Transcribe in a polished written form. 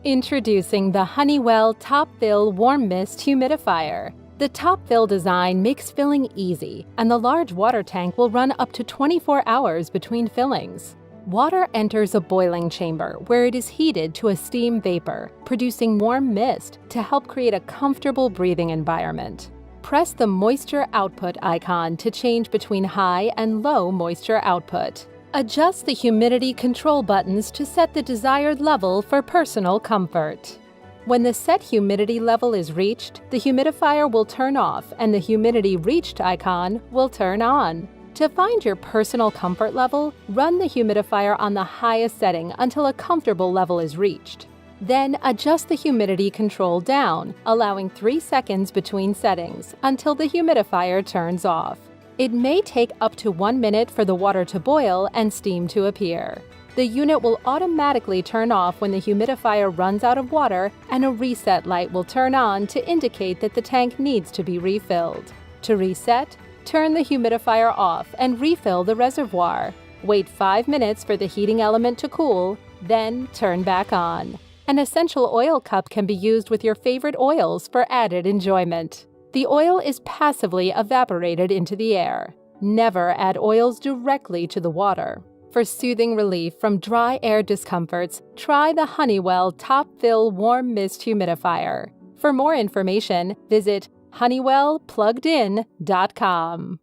Introducing the Honeywell Top Fill Warm Mist Humidifier. The top fill design makes filling easy, and the large water tank will run up to 24 hours between fillings. Water enters a boiling chamber where it is heated to a steam vapor, producing warm mist to help create a comfortable breathing environment. Press the moisture output icon to change between high and low moisture output. Adjust the humidity control buttons to set the desired level for personal comfort. When the set humidity level is reached, the humidifier will turn off and the Humidity Reached icon will turn on. To find your personal comfort level, run the humidifier on the highest setting until a comfortable level is reached. Then adjust the humidity control down, allowing 3 seconds between settings until the humidifier turns off. It may take up to 1 minute for the water to boil and steam to appear. The unit will automatically turn off when the humidifier runs out of water, and a reset light will turn on to indicate that the tank needs to be refilled. To reset, turn the humidifier off and refill the reservoir. Wait 5 minutes for the heating element to cool, then turn back on. An essential oil cup can be used with your favorite oils for added enjoyment. The oil is passively evaporated into the air. Never add oils directly to the water. For soothing relief from dry air discomforts, try the Honeywell Top Fill Warm Mist Humidifier. For more information, visit honeywellpluggedin.com.